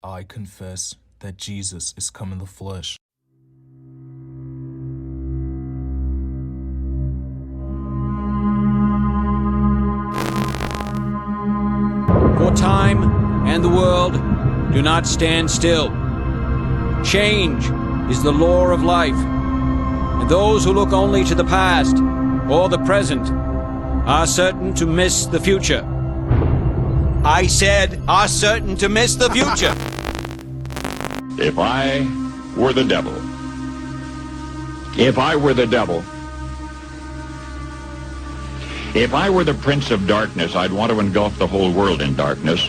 I confess that Jesus is come in the flesh. For time and the world do not stand still. Change is the law of life, and those who look only to the past or the present are certain to miss the future. I said, are certain to miss the future. If I were the devil, if I were the devil, if I were the prince of darkness, I'd want to engulf the whole world in darkness,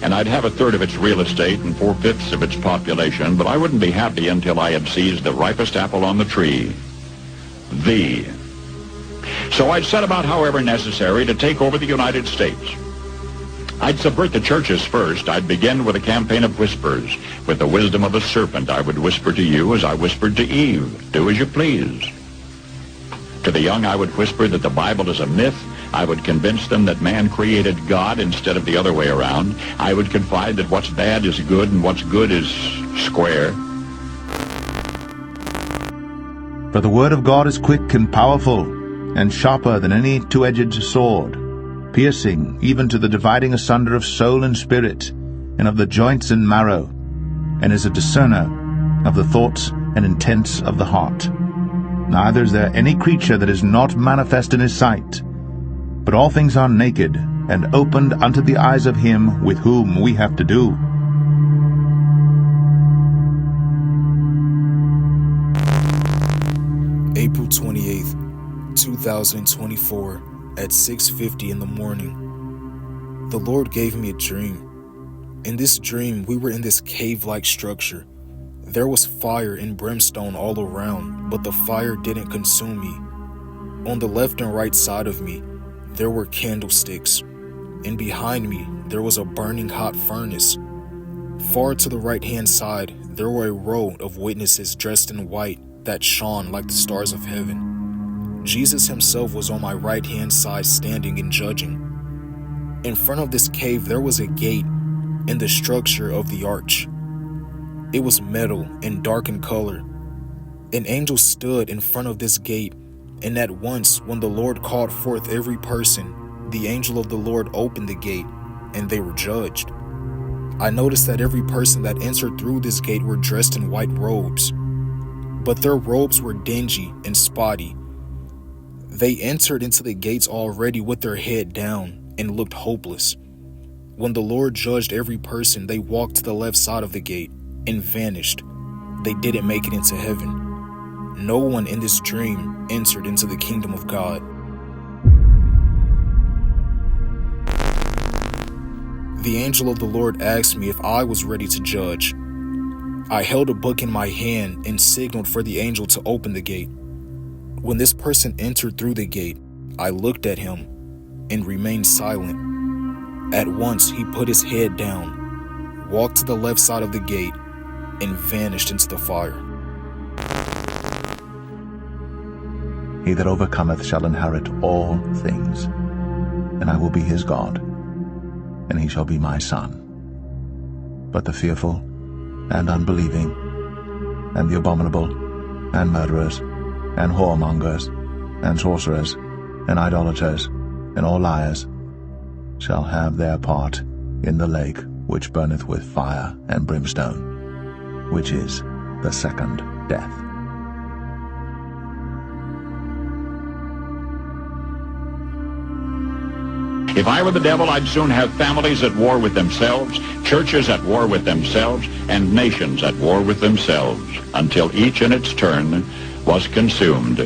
and I'd have a third of its real estate and 4/5 of its population, but I wouldn't be happy until I had seized the ripest apple on the tree, thee. So I'd set about, however necessary, to take over the United States. I'd subvert the churches first. I'd begin with a campaign of whispers. With the wisdom of a serpent, I would whisper to you as I whispered to Eve, do as you please. To the young, I would whisper that the Bible is a myth. I would convince them that man created God instead of the other way around. I would confide that what's bad is good and what's good is square. For the word of God is quick and powerful, and sharper than any two-edged sword, piercing even to the dividing asunder of soul and spirit, and of the joints and marrow, and is a discerner of the thoughts and intents of the heart. Neither is there any creature that is not manifest in his sight, but all things are naked and opened unto the eyes of him with whom we have to do. April 28th, 2024, at 6:50 in the morning. The Lord gave me a dream. In this dream, we were in this cave-like structure. There was fire and brimstone all around, but the fire didn't consume me. On the left and right side of me, there were candlesticks, and behind me, there was a burning hot furnace. Far to the right-hand side, there were a row of witnesses dressed in white that shone like the stars of heaven. Jesus himself was on my right-hand side standing and judging. In front of this cave, there was a gate in the structure of the arch. It was metal and dark in color. An angel stood in front of this gate, and at once, when the Lord called forth every person, the angel of the Lord opened the gate, and they were judged. I noticed that every person that entered through this gate were dressed in white robes, but their robes were dingy and spotty. They entered into the gates already with their head down and looked hopeless. When the Lord judged every person, they walked to the left side of the gate and vanished. They didn't make it into heaven. No one in this dream entered into the kingdom of God. The angel of the Lord asked me if I was ready to judge. I held a book in my hand and signaled for the angel to open the gate. When this person entered through the gate, I looked at him and remained silent. At once, he put his head down, walked to the left side of the gate, and vanished into the fire. He that overcometh shall inherit all things, and I will be his God, and he shall be my son. But the fearful, and unbelieving, and the abominable, and murderers, and whoremongers, and sorcerers, and idolaters, and all liars, shall have their part in the lake which burneth with fire and brimstone, which is the second death. If I were the devil, I'd soon have families at war with themselves, churches at war with themselves, and nations at war with themselves, until each in its turn was consumed.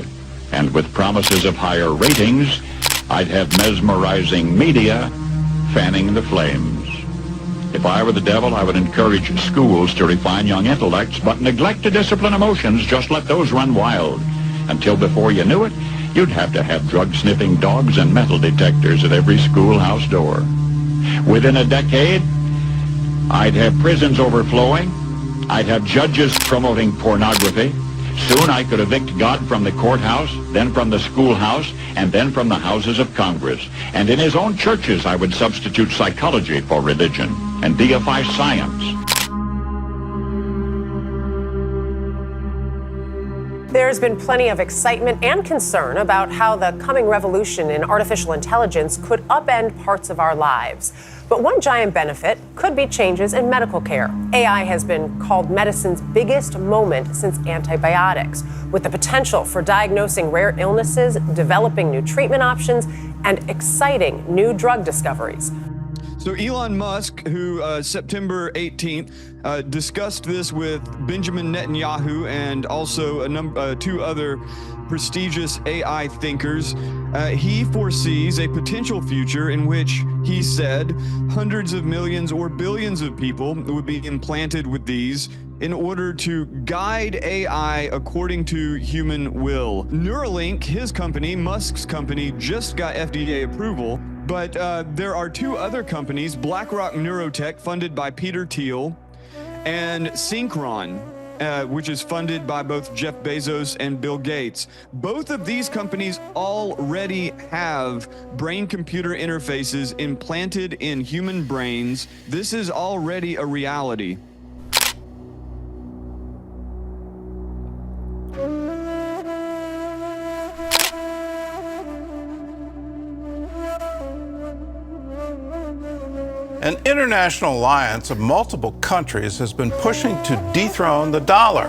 And with promises of higher ratings, I'd have mesmerizing media fanning the flames. If I were the devil, I would encourage schools to refine young intellects, but neglect to discipline emotions. Just let those run wild, until before you knew it, you'd have to have drug-sniffing dogs and metal detectors at every schoolhouse door. Within a decade, I'd have prisons overflowing. I'd have judges promoting pornography. Soon I could evict God from the courthouse, then from the schoolhouse, and then from the houses of Congress. And in his own churches, I would substitute psychology for religion and deify science. There's been plenty of excitement and concern about how the coming revolution in artificial intelligence could upend parts of our lives. But one giant benefit could be changes in medical care. AI has been called medicine's biggest moment since antibiotics, with the potential for diagnosing rare illnesses, developing new treatment options, and exciting new drug discoveries. So Elon Musk, who September 18th discussed this with Benjamin Netanyahu and also two other prestigious AI thinkers, he foresees a potential future in which, he said, hundreds of millions or billions of people would be implanted with these in order to guide AI according to human will. Neuralink, his company, Musk's company, just got FDA approval, but there are two other companies, BlackRock Neurotech, funded by Peter Thiel, and Synchron, which is funded by both Jeff Bezos and Bill Gates. Both of these companies already have brain-computer interfaces implanted in human brains. This is already a reality. An international alliance of multiple countries has been pushing to dethrone the dollar,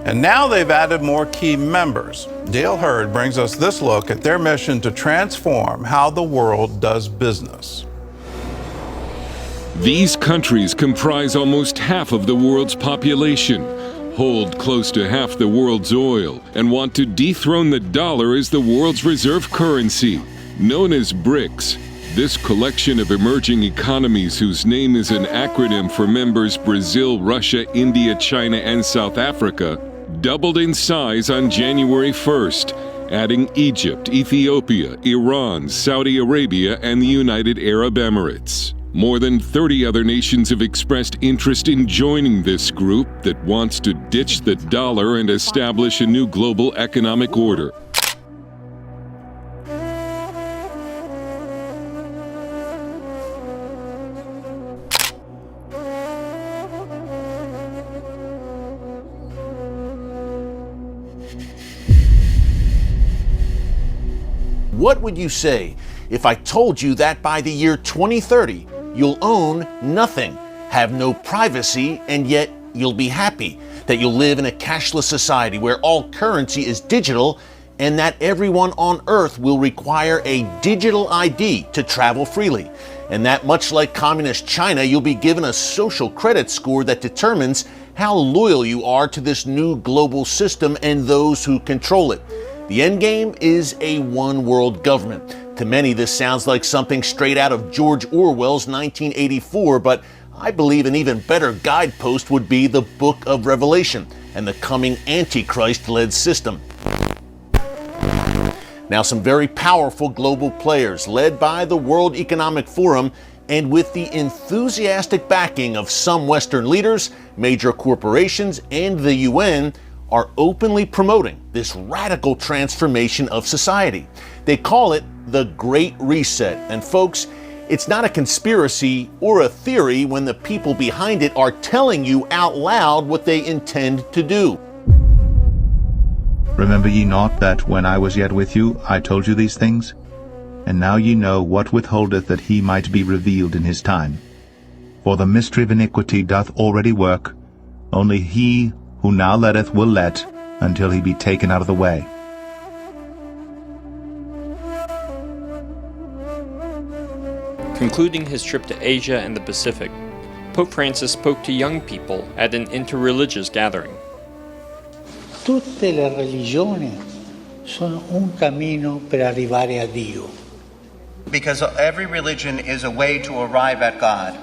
and now they've added more key members. Dale Hurd brings us this look at their mission to transform how the world does business. These countries comprise almost half of the world's population, hold close to half the world's oil, and want to dethrone the dollar as the world's reserve currency. Known as BRICS, this collection of emerging economies, whose name is an acronym for members Brazil, Russia, India, China, and South Africa, doubled in size on January 1st, adding Egypt, Ethiopia, Iran, Saudi Arabia, and the United Arab Emirates. More than 30 other nations have expressed interest in joining this group that wants to ditch the dollar and establish a new global economic order. What would you say if I told you that by the year 2030, you'll own nothing, have no privacy, and yet you'll be happy? That you'll live in a cashless society where all currency is digital, and that everyone on Earth will require a digital ID to travel freely. And that, much like communist China, you'll be given a social credit score that determines how loyal you are to this new global system and those who control it. The end game is a one-world government. To many, this sounds like something straight out of George Orwell's 1984, but I believe an even better guidepost would be the Book of Revelation and the coming Antichrist-led system. Now, some very powerful global players, led by the World Economic Forum and with the enthusiastic backing of some Western leaders, major corporations, and the UN, are openly promoting this radical transformation of society. They call it the Great Reset. And folks, it's not a conspiracy or a theory when the people behind it are telling you out loud what they intend to do. Remember ye not that when I was yet with you, I told you these things? And now ye know what withholdeth that he might be revealed in his time. For the mystery of iniquity doth already work, only he who now letteth will let, until he be taken out of the way. Concluding his trip to Asia and the Pacific, Pope Francis spoke to young people at an interreligious gathering. Tutte le religioni sono un cammino per arrivare a Dio. Because every religion is a way to arrive at God.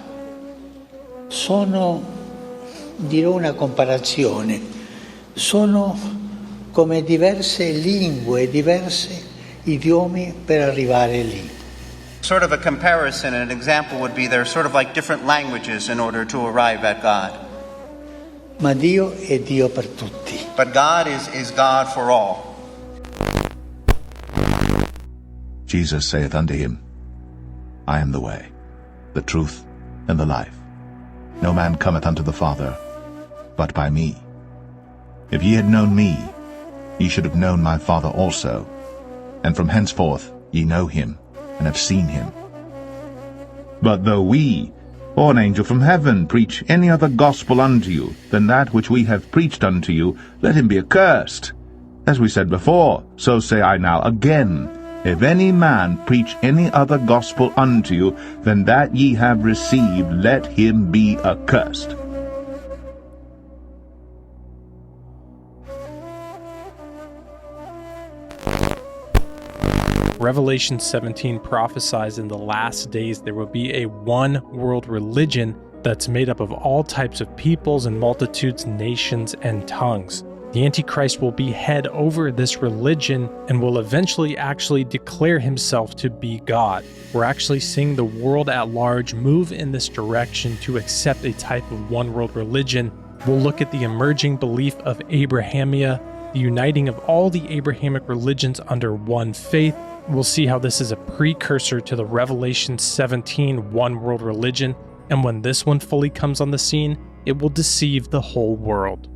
Dirò una comparazione, sono come diverse lingue, diversi idiomi per arrivare lì. Sort of a comparison, an example would be they're sort of like different languages in order to arrive at God. Ma Dio è Dio per tutti. But God is God for all. Jesus saith unto him, I am the way, the truth, and the life. No man cometh unto the Father, but by me. If ye had known me, ye should have known my Father also. And from henceforth ye know him, and have seen him. But though we, or an angel from heaven, preach any other gospel unto you than that which we have preached unto you, let him be accursed. As we said before, so say I now again, if any man preach any other gospel unto you than that ye have received, let him be accursed. Revelation 17 prophesies in the last days there will be a one world religion that's made up of all types of peoples and multitudes, nations, and tongues. The Antichrist will be head over this religion and will eventually actually declare himself to be God. We're actually seeing the world at large move in this direction to accept a type of one world religion. We'll look at the emerging belief of Abrahamia, the uniting of all the Abrahamic religions under one faith. We'll see how this is a precursor to the Revelation 17 one world religion, and when this one fully comes on the scene, it will deceive the whole world.